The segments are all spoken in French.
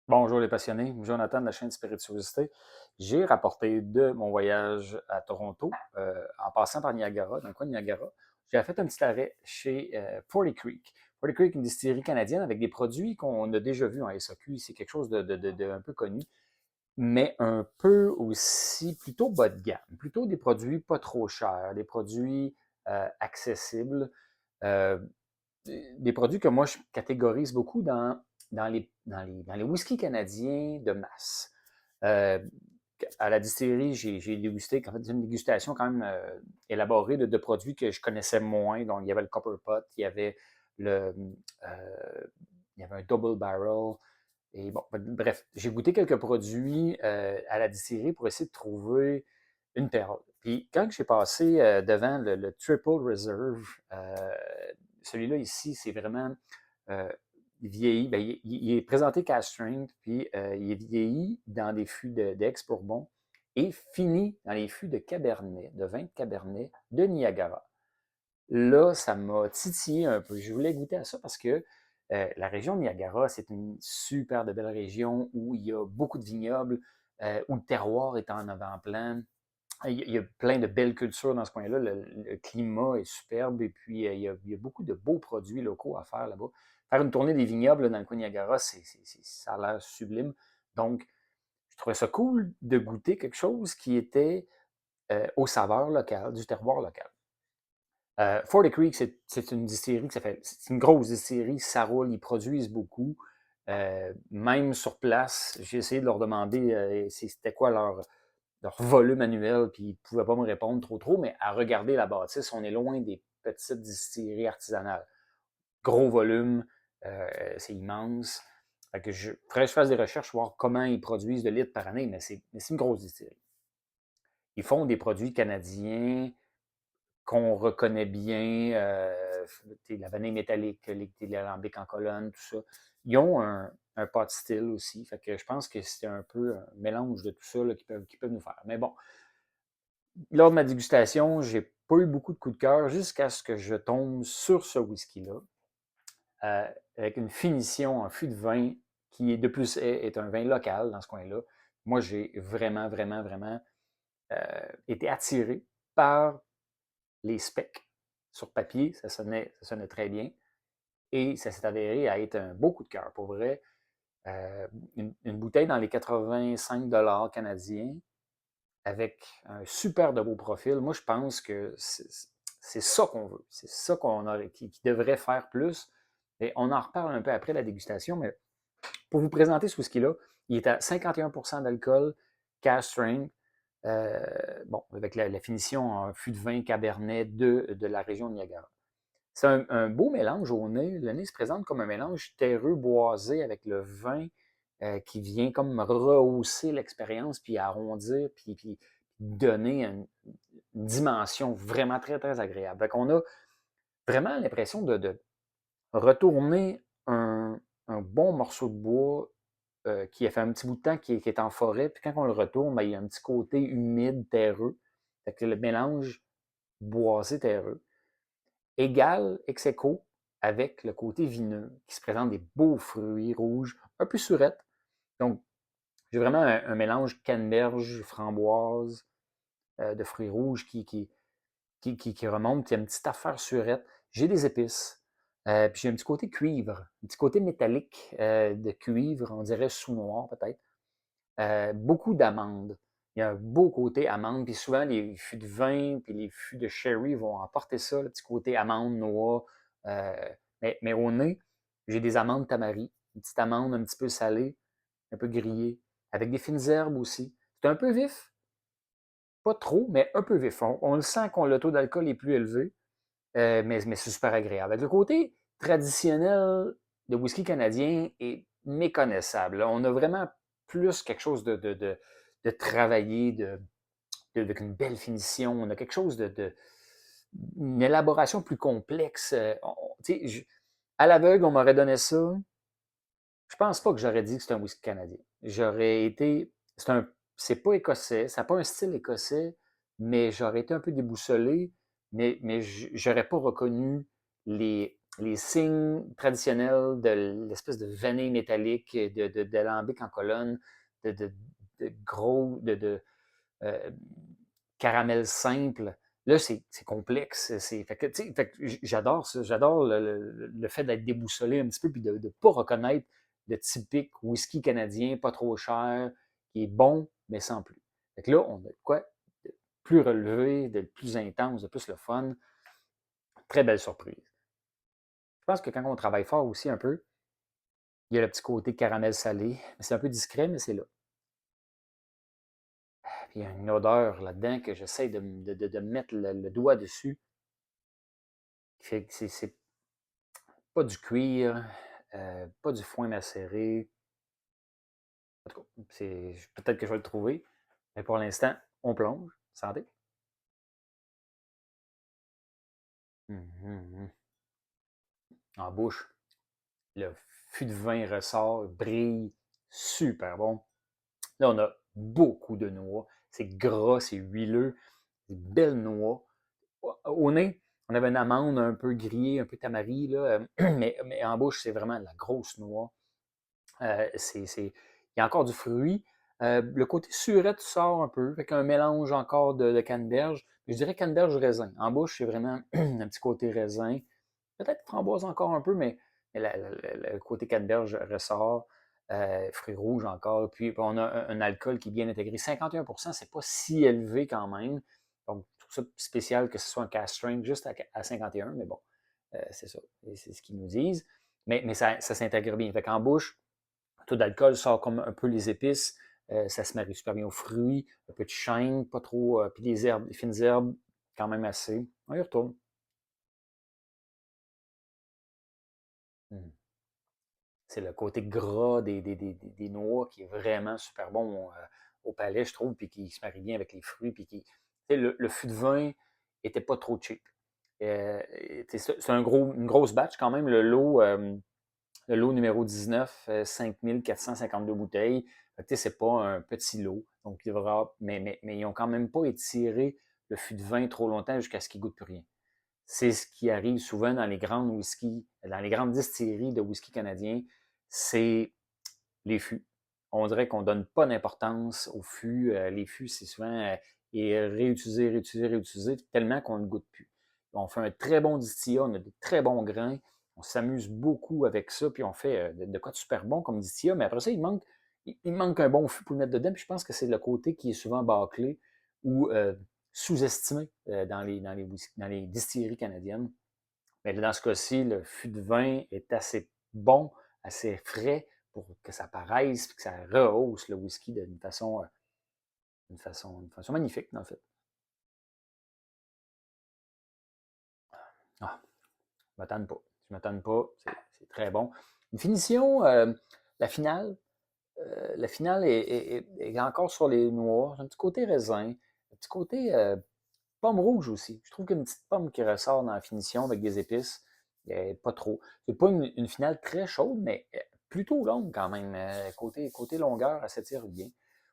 Bonjour les passionnés, Jonathan de la chaîne Spirituosité. J'ai rapporté de mon voyage à Toronto, en passant par Niagara, dans le coin de Niagara. J'ai fait un petit arrêt chez Forty Creek. Forty Creek, une distillerie canadienne avec des produits qu'on a déjà vus en SAQ. C'est quelque chose de un peu connu, mais un peu aussi plutôt bas de gamme. Plutôt des produits pas trop chers, des produits accessibles. Euh, des produits que moi, je catégorise beaucoup dans les whiskies canadiens de masse. Euh, à la distillerie, j'ai dégusté, en fait, une dégustation quand même élaborée de produits que je connaissais moins. Donc, il y avait le Copper Pot, le, euh, il y avait un Double Barrel. Et bon, bref, j'ai goûté quelques produits à la distillerie pour essayer de trouver une perle. Puis quand j'ai passé devant le Triple Reserve, celui-là ici, c'est vraiment euh, vieilli. Ben, il est présenté cask strength, puis il est vieilli dans des fûts d'ex-bourbon et fini dans les fûts de Cabernet, de vin de Cabernet de Niagara. Là, ça m'a titillé un peu. Je voulais goûter à ça parce que la région de Niagara, c'est une super de belle région où il y a beaucoup de vignobles, où le terroir est en avant-plan. Il y a plein de belles cultures dans ce coin-là. Le climat est superbe et puis il y a beaucoup de beaux produits locaux à faire là-bas. Faire une tournée des vignobles dans le coin de Niagara, ça a l'air sublime. Donc, je trouvais ça cool de goûter quelque chose qui était aux saveurs locales, du terroir local. Forty Creek, c'est une distillerie c'est une grosse distillerie, ça roule, ils produisent beaucoup. Même sur place, j'ai essayé de leur demander c'était quoi leur volume annuel, puis ils ne pouvaient pas me répondre trop, mais à regarder la bâtisse, on est loin des petites distilleries artisanales. Gros volume, c'est immense. Fait que faudrait que je fasse des recherches, voir comment ils produisent de litres par année, mais c'est une grosse distillerie. Ils font des produits canadiens qu'on reconnaît bien, la vanille métallique, les alambics en colonne, tout ça. Ils ont un pot style aussi, fait que je pense que c'est un peu un mélange de tout ça là, qu'ils peuvent nous faire. Mais bon, lors de ma dégustation, j'ai pas eu beaucoup de coups de cœur jusqu'à ce que je tombe sur ce whisky-là, avec une finition en fût de vin qui, de plus, est un vin local dans ce coin-là. Moi, j'ai vraiment, vraiment, vraiment été attiré par les specs sur papier, ça sonnait très bien. Et ça s'est avéré à être un beau coup de cœur. Pour vrai, une bouteille dans les 85 canadiens avec un super de beau profil. Moi, je pense que c'est ça qu'on veut. C'est ça qui devrait faire plus. Et on en reparle un peu après la dégustation, mais pour vous présenter ce whisky-là, il est à 51% d'alcool, cask strength, bon, avec la finition en fût de vin Cabernet de la région de Niagara. C'est un beau mélange au nez. Le nez se présente comme un mélange terreux, boisé avec le vin qui vient comme rehausser l'expérience, puis arrondir, puis donner une dimension vraiment très, très agréable. Donc, on a vraiment l'impression de retourner un bon morceau de bois qui a fait un petit bout de temps qui est en forêt, puis quand on le retourne, ben, il y a un petit côté humide, terreux. Fait que le mélange boisé, terreux égal, ex aequo, avec le côté vineux, qui se présente des beaux fruits rouges, un peu surettes. Donc, j'ai vraiment un mélange canneberge, framboise, de fruits rouges qui remonte. Il y a une petite affaire surette. J'ai des épices. Puis j'ai un petit côté cuivre, un petit côté métallique de cuivre, on dirait sous-noir peut-être. Beaucoup d'amandes. Il y a un beau côté amande, puis souvent les fûts de vin puis les fûts de sherry vont emporter ça, le petit côté amande, noix. Euh, mais au nez, j'ai des amandes tamari, une petite amande un petit peu salée, un peu grillée, avec des fines herbes aussi. C'est un peu vif, pas trop, mais un peu vif. On le sent qu'on le taux d'alcool est plus élevé, mais c'est super agréable. Avec le côté traditionnel de whisky canadien est méconnaissable. On a vraiment plus quelque chose de travaillé, avec une belle finition. On a quelque chose une élaboration plus complexe. À l'aveugle, on m'aurait donné ça. Je pense pas que j'aurais dit que c'est un whisky canadien. J'aurais été. C'est pas écossais, ça n'a pas un style écossais, mais j'aurais été un peu déboussolé, mais j'aurais pas reconnu les signes traditionnels de l'espèce de vanille métallique, d'alambic en colonne, de, de, de gros, euh, caramel simple. Là, c'est complexe. Fait que, fait que j'adore ça. J'adore le fait d'être déboussolé un petit peu puis de ne pas reconnaître le typique whisky canadien, pas trop cher, qui est bon, mais sans plus. Fait que là, on a de quoi de plus relevé, de plus intense, de plus le fun. Très belle surprise. Je pense que quand on travaille fort aussi un peu, il y a le petit côté caramel salé. C'est un peu discret, mais c'est là. Puis il y a une odeur là-dedans que j'essaie de mettre le doigt dessus. Qui fait que c'est pas du cuir, pas du foin macéré. En tout cas, peut-être que je vais le trouver. Mais pour l'instant, on plonge. Santé. Mhm. En bouche, le fût de vin ressort, brille, super bon. Là, on a beaucoup de noix. C'est gras, c'est huileux, des belles noix. Au nez, on avait une amande un peu grillée, un peu tamari, là, mais en bouche, c'est vraiment de la grosse noix. Il y a encore du fruit. Le côté surette sort un peu, avec un mélange encore de canneberge. Je dirais canneberge raisin. En bouche, c'est vraiment un petit côté raisin. Peut-être framboise encore un peu, mais le côté canneberge ressort. Fruits rouges encore. Puis on a un alcool qui est bien intégré. 51%, c'est pas si élevé quand même. Donc, je trouve ça spécial que ce soit un cast strength juste à 51, mais bon, c'est ça. C'est ce qu'ils nous disent. Mais ça s'intègre bien. Fait qu'en bouche, le taux d'alcool sort comme un peu les épices. Ça se marie super bien aux fruits. Un peu de chêne, pas trop. Puis les herbes, les fines herbes, quand même assez. On y retourne. Mm. C'est le côté gras des noix qui est vraiment super bon au palais, je trouve, puis qui se marie bien avec les fruits. Puis le fût de vin était pas trop cheap. C'est une grosse batch quand même. Le lot numéro 19, 5452 bouteilles. C'est pas un petit lot. Donc, mais ils n'ont quand même pas étiré le fût de vin trop longtemps jusqu'à ce qu'il ne goûte plus rien. C'est ce qui arrive souvent dans les grandes whisky, dans les grandes distilleries de whisky canadien, c'est les fûts. On dirait qu'on ne donne pas d'importance aux fûts. Les fûts, c'est souvent réutilisé, réutilisé, réutilisé, tellement qu'on ne goûte plus. On fait un très bon distillat, on a de très bons grains, on s'amuse beaucoup avec ça, puis on fait de quoi de super bon comme distillat, mais après ça, il manque un bon fût pour le mettre dedans, puis je pense que c'est le côté qui est souvent bâclé ou sous-estimé dans les distilleries canadiennes. Mais dans ce cas-ci, le fût de vin est assez bon, assez frais pour que ça paraisse et que ça rehausse le whisky d'une façon magnifique, en fait. Ah, je ne m'attends pas. Je ne m'attends pas. C'est très bon. Une finition, la finale est encore sur les noix. Un petit côté raisin, un petit côté pomme rouge aussi. Je trouve qu'il y a une petite pomme qui ressort dans la finition avec des épices. Pas trop. C'est pas une finale très chaude, mais plutôt longue quand même. Côté longueur, elle s'étire bien.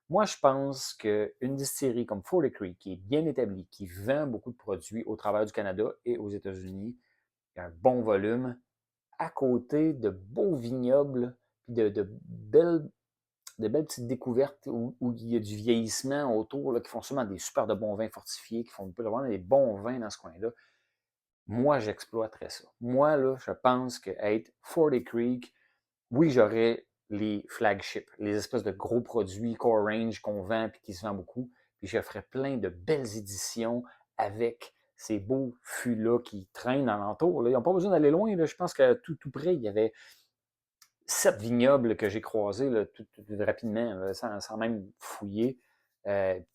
Moi, je pense qu'une distillerie comme Forty Creek, qui est bien établie, qui vend beaucoup de produits au travers du Canada et aux États-Unis, qui a un bon volume, à côté de beaux vignobles, puis de belles petites découvertes où il y a du vieillissement autour, là, qui font sûrement des super de bons vins fortifiés, qui font vraiment des bons vins dans ce coin-là. Moi, j'exploiterais ça. Moi, là, je pense que être Forty Creek, oui, j'aurais les flagships, les espèces de gros produits core range qu'on vend et qui se vendent beaucoup. Puis je ferais plein de belles éditions avec ces beaux fûts-là qui traînent alentour. Là. Ils n'ont pas besoin d'aller loin. Là. Je pense que tout près, il y avait 7 vignobles que j'ai croisés là, tout rapidement, là, sans même fouiller. Il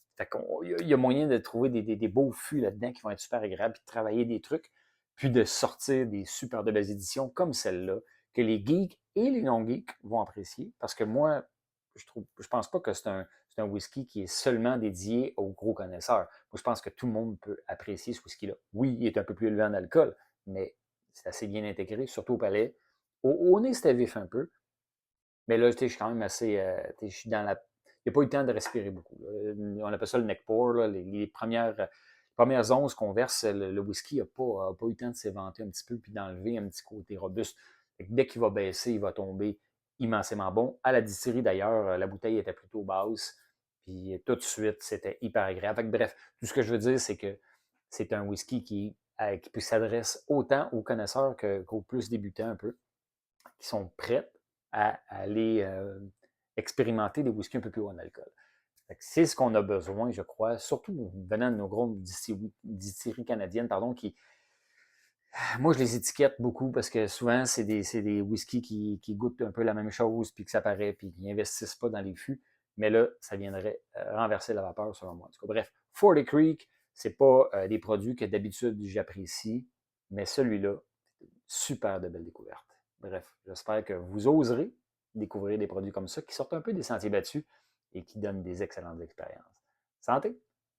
y a moyen de trouver des beaux fûts là-dedans qui vont être super agréables, puis de travailler des trucs, puis de sortir des super de belles éditions comme celle-là, que les geeks et les non-geeks vont apprécier. Parce que moi, je pense pas que c'est un whisky qui est seulement dédié aux gros connaisseurs. Moi, je pense que tout le monde peut apprécier ce whisky-là. Oui, il est un peu plus élevé en alcool, mais c'est assez bien intégré, surtout au palais. Au nez, c'était vif un peu. Mais là, je suis quand même assez. Je suis dans la. Il n'y a pas eu le temps de respirer beaucoup. On appelle ça le neck pour, là, les premières onces qu'on verse, le whisky n'a pas eu le temps de s'éventer un petit peu puis d'enlever un petit côté robuste. Dès qu'il va baisser, il va tomber immensément bon. À la distillerie, d'ailleurs, la bouteille était plutôt basse. Puis tout de suite, c'était hyper agréable. Bref, tout ce que je veux dire, c'est que c'est un whisky qui s'adresse autant aux connaisseurs qu'aux plus débutants un peu, qui sont prêts à aller expérimenter des whiskies un peu plus haut en alcool. C'est ce qu'on a besoin, je crois, surtout venant de nos grandes distilleries canadiennes, pardon, qui, moi, je les étiquette beaucoup parce que souvent, c'est des whiskies qui goûtent un peu la même chose, puis que ça paraît, puis qui n'investissent pas dans les fûts. Mais là, ça viendrait renverser la vapeur, selon moi. En tout cas, bref, Forty Creek, c'est pas des produits que d'habitude j'apprécie, mais celui-là, super de belle découverte. Bref, j'espère que vous oserez découvrir des produits comme ça qui sortent un peu des sentiers battus et qui donnent des excellentes expériences. Santé!